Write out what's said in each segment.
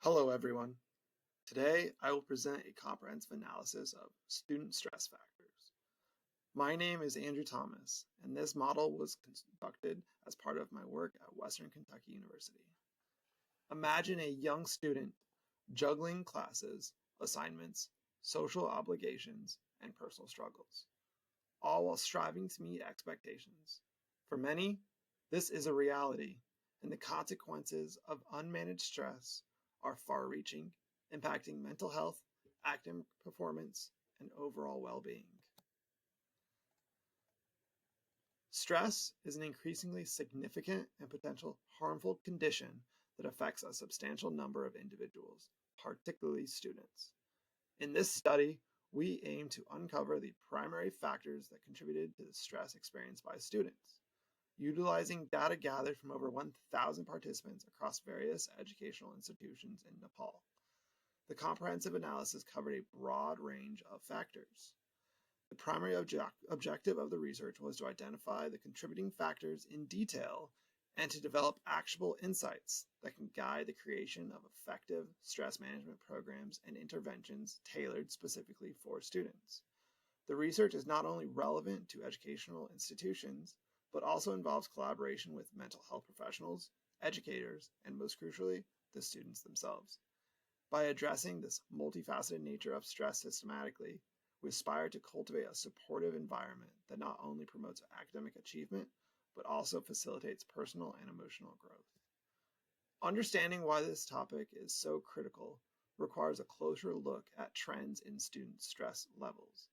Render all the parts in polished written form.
Hello, everyone. Today, I will present a comprehensive analysis of student stress factors. My name is Andrew Thomas, and this model was conducted as part of my work at Western Kentucky University. Imagine a young student juggling classes, assignments, social obligations, and personal struggles, all while striving to meet expectations. For many, this is a reality, and the consequences of unmanaged stress are far reaching, impacting mental health, academic performance, and overall well being. Stress is an increasingly significant and potential harmful condition that affects a substantial number of individuals, particularly students. In this study, we aim to uncover the primary factors that contributed to the stress experienced by students. Utilizing data gathered from over 1,000 participants across various educational institutions in Nepal. The comprehensive analysis covered a broad range of factors. The primary objective of the research was to identify the contributing factors in detail and to develop actionable insights that can guide the creation of effective stress management programs and interventions tailored specifically for students. The research is not only relevant to educational institutions, but also involves collaboration with mental health professionals, educators, and most crucially, the students themselves. By addressing this multifaceted nature of stress systematically, we aspire to cultivate a supportive environment that not only promotes academic achievement, but also facilitates personal and emotional growth. Understanding why this topic is so critical requires a closer look at trends in student stress levels.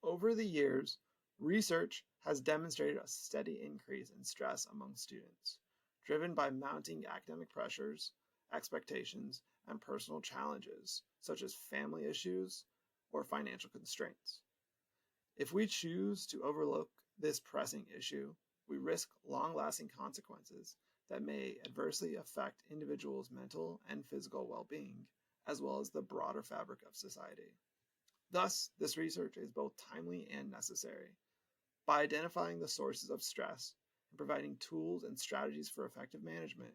Over the years, research has demonstrated a steady increase in stress among students, driven by mounting academic pressures, expectations, and personal challenges, such as family issues or financial constraints. If we choose to overlook this pressing issue, we risk long-lasting consequences that may adversely affect individuals' mental and physical well-being, as well as the broader fabric of society. Thus, this research is both timely and necessary. By identifying the sources of stress and providing tools and strategies for effective management,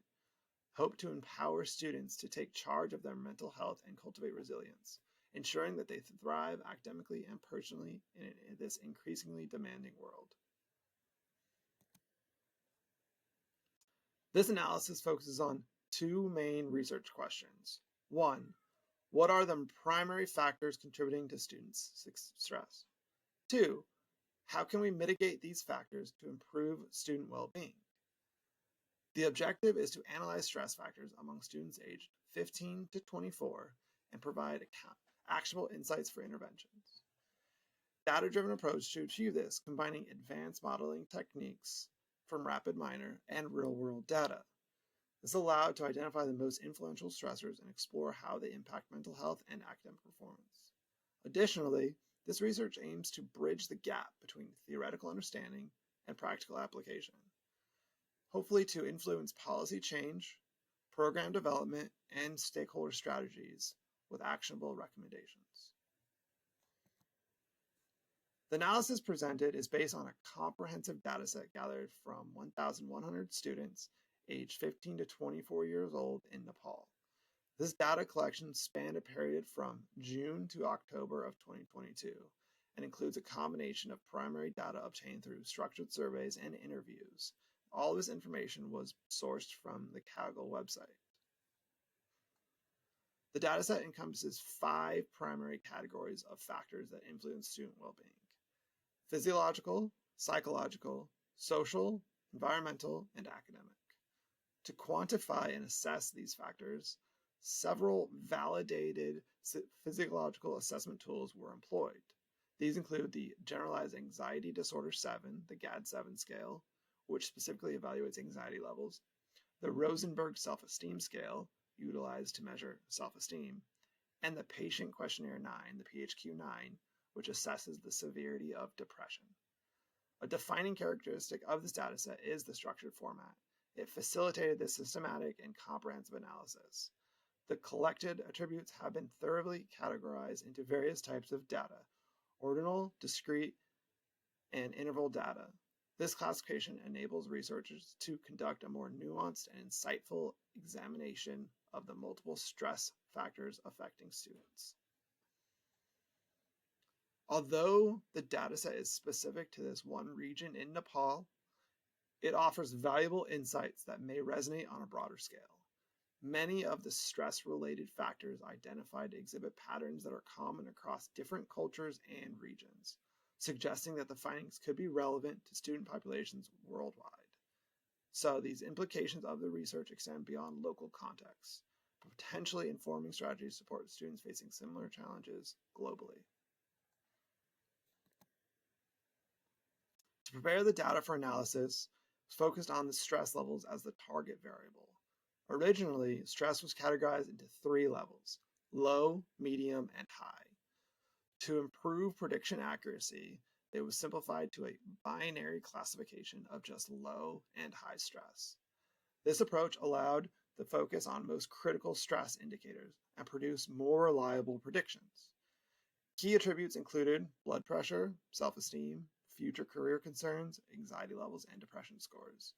hope to empower students to take charge of their mental health and cultivate resilience, ensuring that they thrive academically and personally in this increasingly demanding world. This analysis focuses on two main research questions. One, what are the primary factors contributing to students' stress? Two, how can we mitigate these factors to improve student well-being? The objective is to analyze stress factors among students aged 15 to 24 and provide actionable insights for interventions. Data-driven approach to achieve this, combining advanced modeling techniques from RapidMiner and real-world data. This allowed to identify the most influential stressors and explore how they impact mental health and academic performance. Additionally, this research aims to bridge the gap between theoretical understanding and practical application, hopefully to influence policy change, program development, and stakeholder strategies with actionable recommendations. The analysis presented is based on a comprehensive dataset gathered from 1,100 students aged 15 to 24 years old in Nepal. This data collection spanned a period from June to October of 2022 and includes a combination of primary data obtained through structured surveys and interviews. All of this information was sourced from the Kaggle website. The dataset encompasses 5 primary categories of factors that influence student well-being: physiological, psychological, social, environmental, and academic. To quantify and assess these factors, several validated physiological assessment tools were employed. These include the Generalized Anxiety Disorder 7, the GAD-7 scale, which specifically evaluates anxiety levels, the Rosenberg Self-Esteem Scale, utilized to measure self-esteem, and the Patient Questionnaire 9, the PHQ-9, which assesses the severity of depression. A defining characteristic of this dataset is the structured format. It facilitated this systematic and comprehensive analysis. The collected attributes have been thoroughly categorized into various types of data: ordinal, discrete, and interval data. This classification enables researchers to conduct a more nuanced and insightful examination of the multiple stress factors affecting students. Although the dataset is specific to this one region in Nepal, it offers valuable insights that may resonate on a broader scale. Many of the stress-related factors identified exhibit patterns that are common across different cultures and regions, suggesting that the findings could be relevant to student populations worldwide. So these implications of the research extend beyond local contexts, potentially informing strategies to support students facing similar challenges globally. To prepare the data for analysis, focused on the stress levels as the target variable. Originally, stress was categorized into 3 levels: low, medium, and high. To improve prediction accuracy, it was simplified to a binary classification of just low and high stress. This approach allowed the focus on most critical stress indicators and produced more reliable predictions. Key attributes included blood pressure, self-esteem, future career concerns, anxiety levels, and depression scores.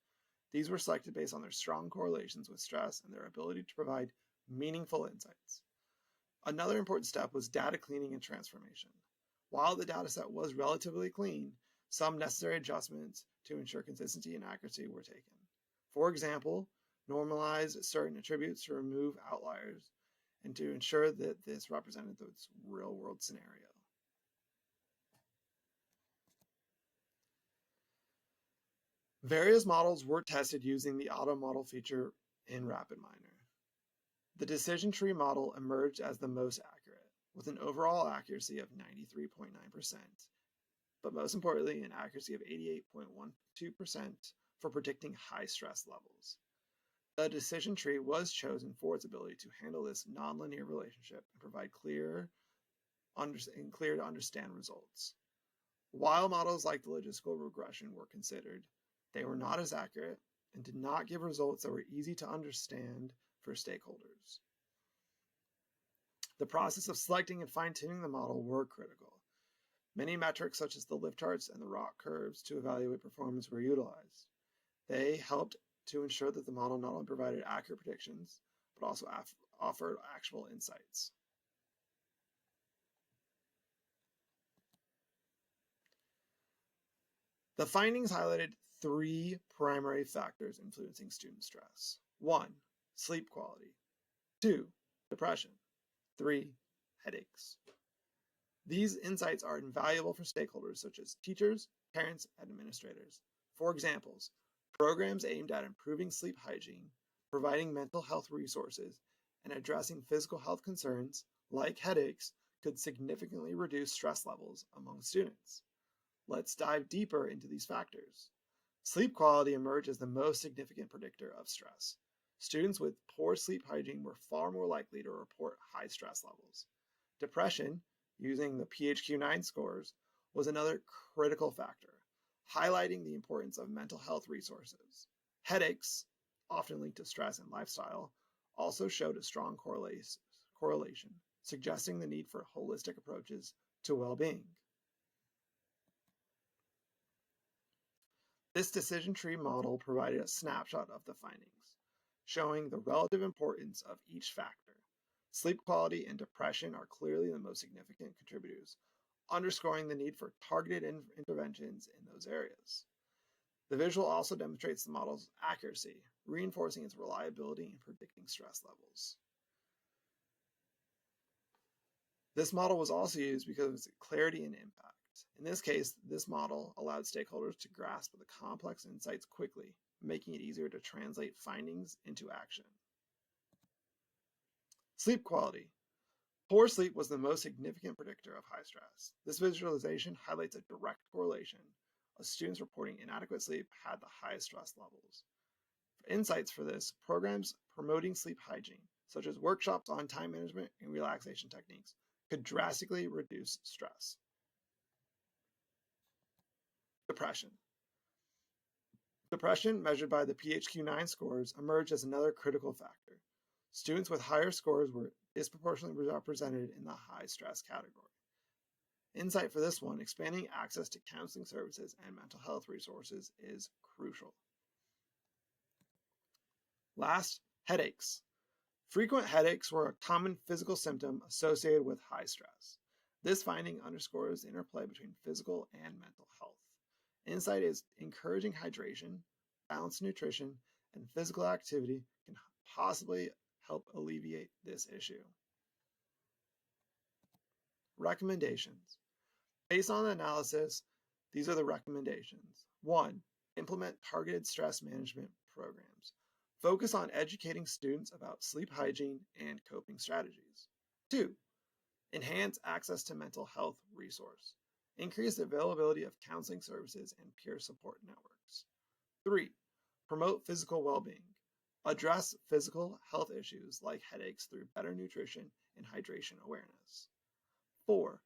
These were selected based on their strong correlations with stress and their ability to provide meaningful insights. Another important step was data cleaning and transformation. While the dataset was relatively clean, some necessary adjustments to ensure consistency and accuracy were taken. For example, normalize certain attributes to remove outliers and to ensure that this represented the real-world scenario. Various models were tested using the auto model feature in RapidMiner. The decision tree model emerged as the most accurate, with an overall accuracy of 93.9%, but most importantly, an accuracy of 88.12% for predicting high stress levels. The decision tree was chosen for its ability to handle this nonlinear relationship and provide clear to understand results. While models like the logistical regression were considered, they were not as accurate and did not give results that were easy to understand for stakeholders. The process of selecting and fine-tuning the model were critical. Many metrics such as the lift charts and the ROC curves to evaluate performance were utilized. They helped to ensure that the model not only provided accurate predictions, but also offered actionable insights. The findings highlighted 3 primary factors influencing student stress. 1, sleep quality. 2, depression. 3, headaches. These insights are invaluable for stakeholders such as teachers, parents, and administrators. For examples, programs aimed at improving sleep hygiene, providing mental health resources, and addressing physical health concerns, like headaches, could significantly reduce stress levels among students. Let's dive deeper into these factors. Sleep quality emerged as the most significant predictor of stress. Students with poor sleep hygiene were far more likely to report high stress levels. Depression, using the PHQ-9 scores, was another critical factor, highlighting the importance of mental health resources. Headaches, often linked to stress and lifestyle, also showed a strong correlation, suggesting the need for holistic approaches to well-being. This decision tree model provided a snapshot of the findings, showing the relative importance of each factor. Sleep quality and depression are clearly the most significant contributors, underscoring the need for targeted interventions in those areas. The visual also demonstrates the model's accuracy, reinforcing its reliability in predicting stress levels. This model was also used because of its clarity and impact. In this case, this model allowed stakeholders to grasp the complex insights quickly, making it easier to translate findings into action. Sleep quality. Poor sleep was the most significant predictor of high stress. This visualization highlights a direct correlation. Students reporting inadequate sleep had the highest stress levels. For insights for this, programs promoting sleep hygiene, such as workshops on time management and relaxation techniques, could drastically reduce stress. Depression. Depression, measured by the PHQ-9 scores, emerged as another critical factor. Students with higher scores were disproportionately represented in the high stress category. Insight for this one, expanding access to counseling services and mental health resources is crucial. Last, headaches. Frequent headaches were a common physical symptom associated with high stress. This finding underscores the interplay between physical and mental health. Insight is encouraging hydration, balanced nutrition, and physical activity can possibly help alleviate this issue. Recommendations. Based on the analysis, these are the recommendations. 1. Implement targeted stress management programs. Focus on educating students about sleep hygiene and coping strategies. 2. Enhance access to mental health resource. Increase the availability of counseling services and peer support networks. 3. Promote physical well-being. Address physical health issues like headaches through better nutrition and hydration awareness. 4.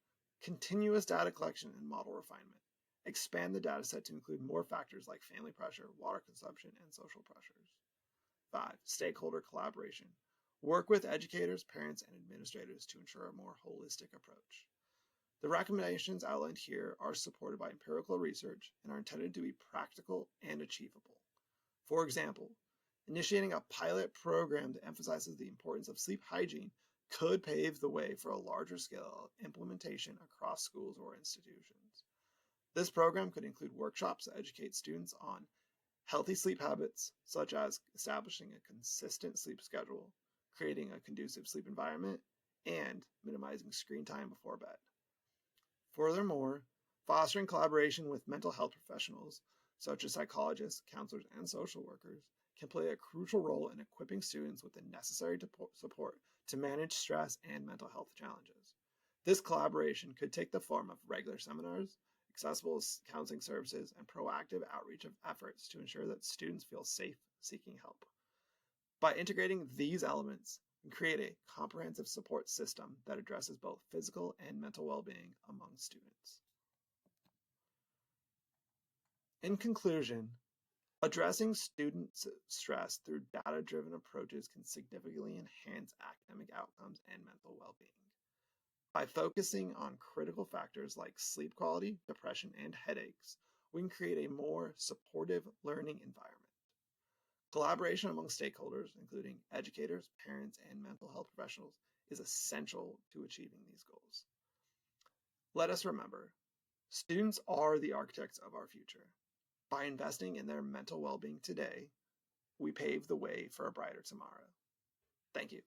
Continuous data collection and model refinement. Expand the data set to include more factors like family pressure, water consumption, and social pressures. 5. Stakeholder collaboration. Work with educators, parents, and administrators to ensure a more holistic approach. The recommendations outlined here are supported by empirical research and are intended to be practical and achievable. For example, initiating a pilot program that emphasizes the importance of sleep hygiene could pave the way for a larger scale implementation across schools or institutions. This program could include workshops that educate students on healthy sleep habits, such as establishing a consistent sleep schedule, creating a conducive sleep environment, and minimizing screen time before bed. Furthermore, fostering collaboration with mental health professionals, such as psychologists, counselors, and social workers, can play a crucial role in equipping students with the necessary support to manage stress and mental health challenges. This collaboration could take the form of regular seminars, accessible counseling services, and proactive outreach of efforts to ensure that students feel safe seeking help. By integrating these elements, we create a comprehensive support system that addresses both physical and mental well-being among students. In conclusion, addressing student stress through data-driven approaches can significantly enhance academic outcomes and mental well-being. By focusing on critical factors like sleep quality, depression, and headaches, we can create a more supportive learning environment. Collaboration among stakeholders, including educators, parents, and mental health professionals, is essential to achieving these goals. Let us remember, students are the architects of our future. By investing in their mental well-being today, we pave the way for a brighter tomorrow. Thank you.